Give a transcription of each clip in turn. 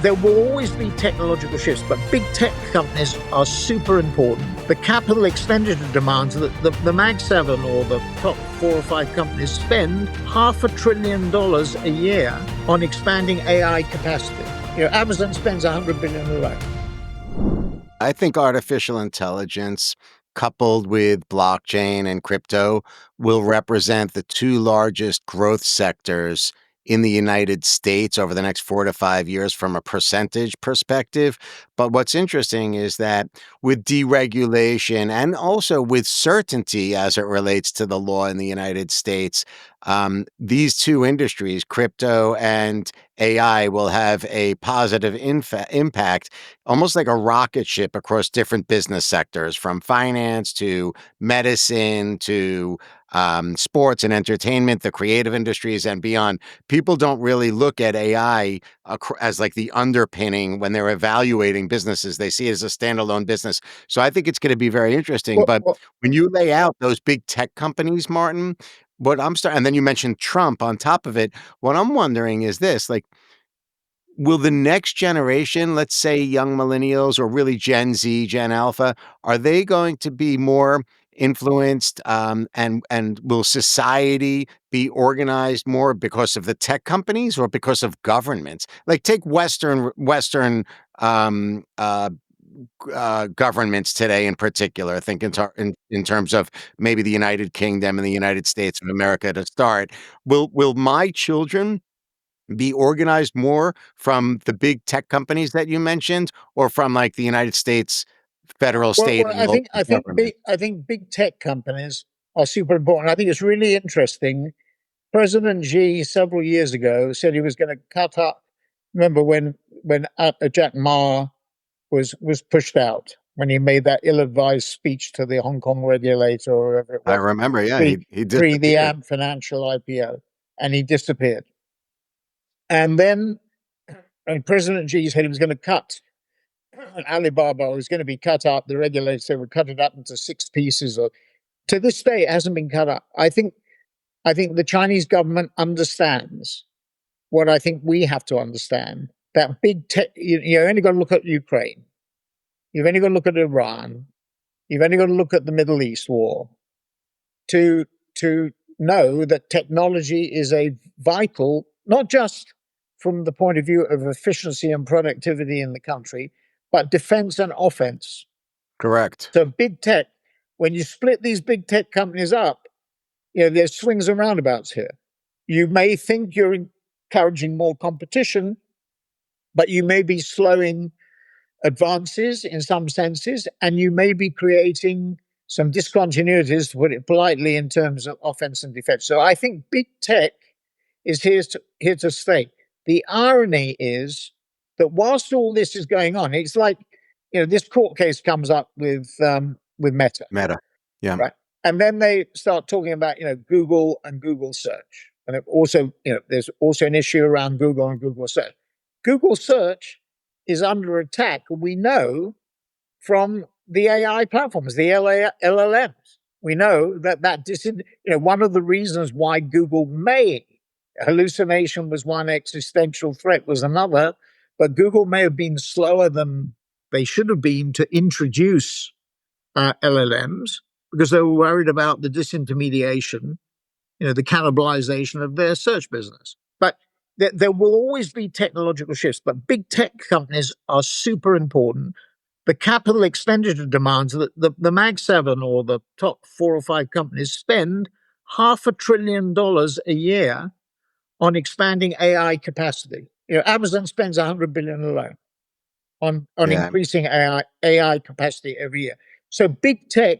There will always be technological shifts, but big tech companies are super important. The capital expenditure demands that the Mag 7 or the top 4 or 5 companies spend $500 billion a year on expanding AI capacity. Amazon spends $100 billion alone. I think artificial intelligence coupled with blockchain and crypto will represent the two largest growth sectors in the United States over the next 4 to 5 years from a percentage perspective. But what's interesting is that with deregulation and also with certainty as it relates to the law in the United States, these two industries, crypto and AI, will have a positive impact, almost like a rocket ship across different business sectors, from finance to medicine to sports and entertainment, the creative industries, and beyond. People don't really look at AI as like the underpinning when they're evaluating businesses. They see it as a standalone business. So I think it's going to be very interesting. But when you lay out those big tech companies, Martin, and then you mentioned Trump on top of it, what I'm wondering is this, like, will the next generation, let's say young millennials or really Gen Z, Gen Alpha, are they going to be more influenced, and will society be organized more because of the tech companies or because of governments? Like, take Western um, uh, governments today in particular. Think in terms of maybe the United Kingdom and the United States of America to start. Will my children be organized more from the big tech companies that you mentioned, or from like the United States federal, state, and local government? I think big tech companies are super important. I think it's really interesting. President Xi several years ago said he was going to cut up. Remember when Jack Ma was pushed out, when he made that ill-advised speech to the Hong Kong regulator or whatever it I was, remember, yeah, he pre the disappeared. AMP financial IPO, and he disappeared. And then President Xi said he was going to cut Alibaba was going to be cut up. The regulator would cut it up into 6 pieces. Or to this day, it hasn't been cut up. I think the Chinese government understands what I think we have to understand. That big tech. You only got to look at Ukraine. You've only got to look at Iran. You've only got to look at the Middle East war to know that technology is a vital, not just from the point of view of efficiency and productivity in the country, but defense and offense. Correct. So big tech, when you split these big tech companies up, there's swings and roundabouts here. You may think you're encouraging more competition, but you may be slowing advances in some senses, and you may be creating some discontinuities, to put it politely, in terms of offense and defense. So I think big tech is here to stay. The irony is that whilst all this is going on, it's like, this court case comes up with Meta. Meta. Yeah. Right. And then they start talking about, Google and Google search. And it also, there's also an issue around Google and Google search. Google search is under attack. We know from the AI platforms, the LLMs. We know that one of the reasons why Google hallucination was one, existential threat was another, but Google may have been slower than they should have been to introduce LLMs because they were worried about the disintermediation, the cannibalization of their search business. But there will always be technological shifts, but big tech companies are super important. The capital expenditure demands that the Mag 7 or the top 4 or 5 companies spend $500 billion a year on expanding AI capacity. Amazon spends $100 billion alone on increasing AI capacity every year. So big tech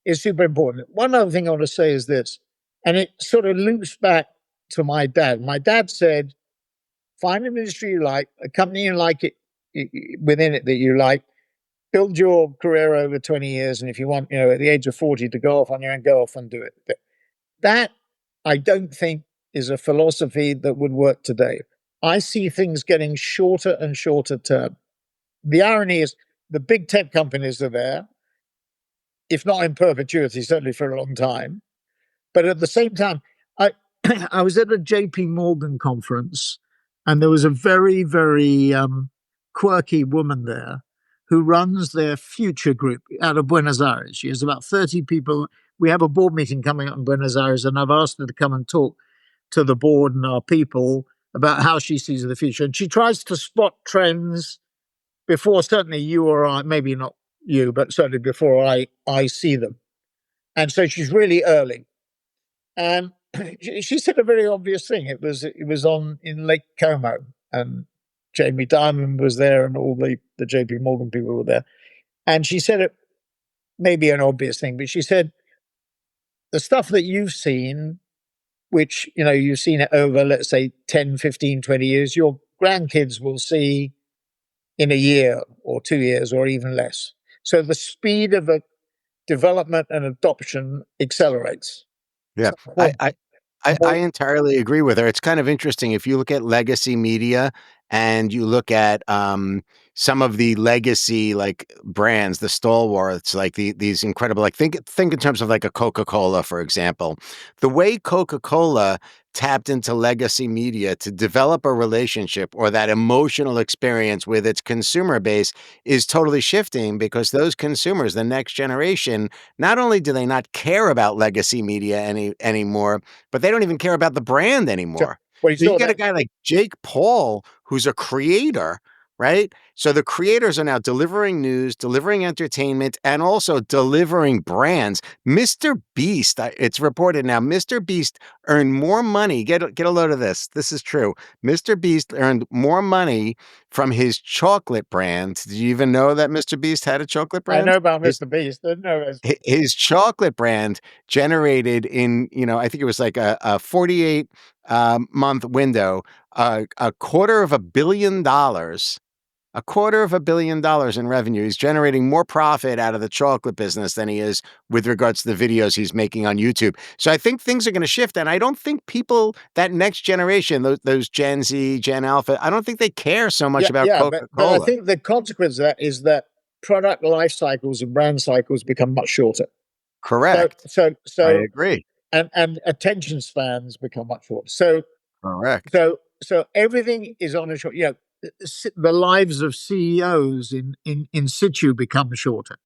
is super important. One other thing I want to say is this, and it sort of loops back to my dad. My dad said, find an industry you like, a company you like it within it that you like, build your career over 20 years, and if you want, at the age of 40 to go off on your own, go off and do it. That, I don't think, is a philosophy that would work today. I see things getting shorter and shorter term. The irony is the big tech companies are there, if not in perpetuity, certainly for a long time. But at the same time, I I was at a JP Morgan conference And there was a very, very quirky woman there who runs their future group out of Buenos Aires. She has about 30 people. We have a board meeting coming up in Buenos Aires, and I've asked her to come and talk to the board and our people about how she sees the future. And she tries to spot trends before certainly you or I, maybe not you, but certainly before I see them. And so she's really early. And she said a very obvious thing. It was on in Lake Como, and Jamie Dimon was there, and all the JP Morgan people were there. And she said it maybe an obvious thing, but she said the stuff that you've seen, which you've seen it over, let's say 10, 15, 20 years, your grandkids will see in a year or 2 years or even less. So the speed of a development and adoption accelerates. Yeah. So I entirely agree with her. It's kind of interesting if you look at legacy media and you look at some of the legacy like brands, the stalwarts, like these incredible, like think in terms of like a Coca-Cola, for example. The way Coca-Cola tapped into legacy media to develop a relationship or that emotional experience with its consumer base is totally shifting because those consumers, the next generation, not only do they not care about legacy media anymore, but they don't even care about the brand anymore. well, you So you saw get a that. guy like Jake Paul, who's a creator, right? So the creators are now delivering news, delivering entertainment, and also delivering brands. Mr. Beast, it's reported now, Mr. Beast earned more money. Get a load of this. This is true. Mr. Beast earned more money from his chocolate brand. Did you even know that Mr. Beast had a chocolate I know brand? about Mr. Beast. I know His chocolate brand generated in, I think it was like a 48 month window, a $250 million in revenue. He's generating more profit out of the chocolate business than he is with regards to the videos he's making on YouTube. So I think things are going to shift. And I don't think people, that next generation, those Gen Z, Gen Alpha, I don't think they care so much about but I Coca-Cola. think the consequence of that is that product life cycles and brand cycles become much shorter. So Correct. so I so agree. and attention spans become much shorter. So Correct. so so everything is on a short. The lives of CEOs in situ become shorter.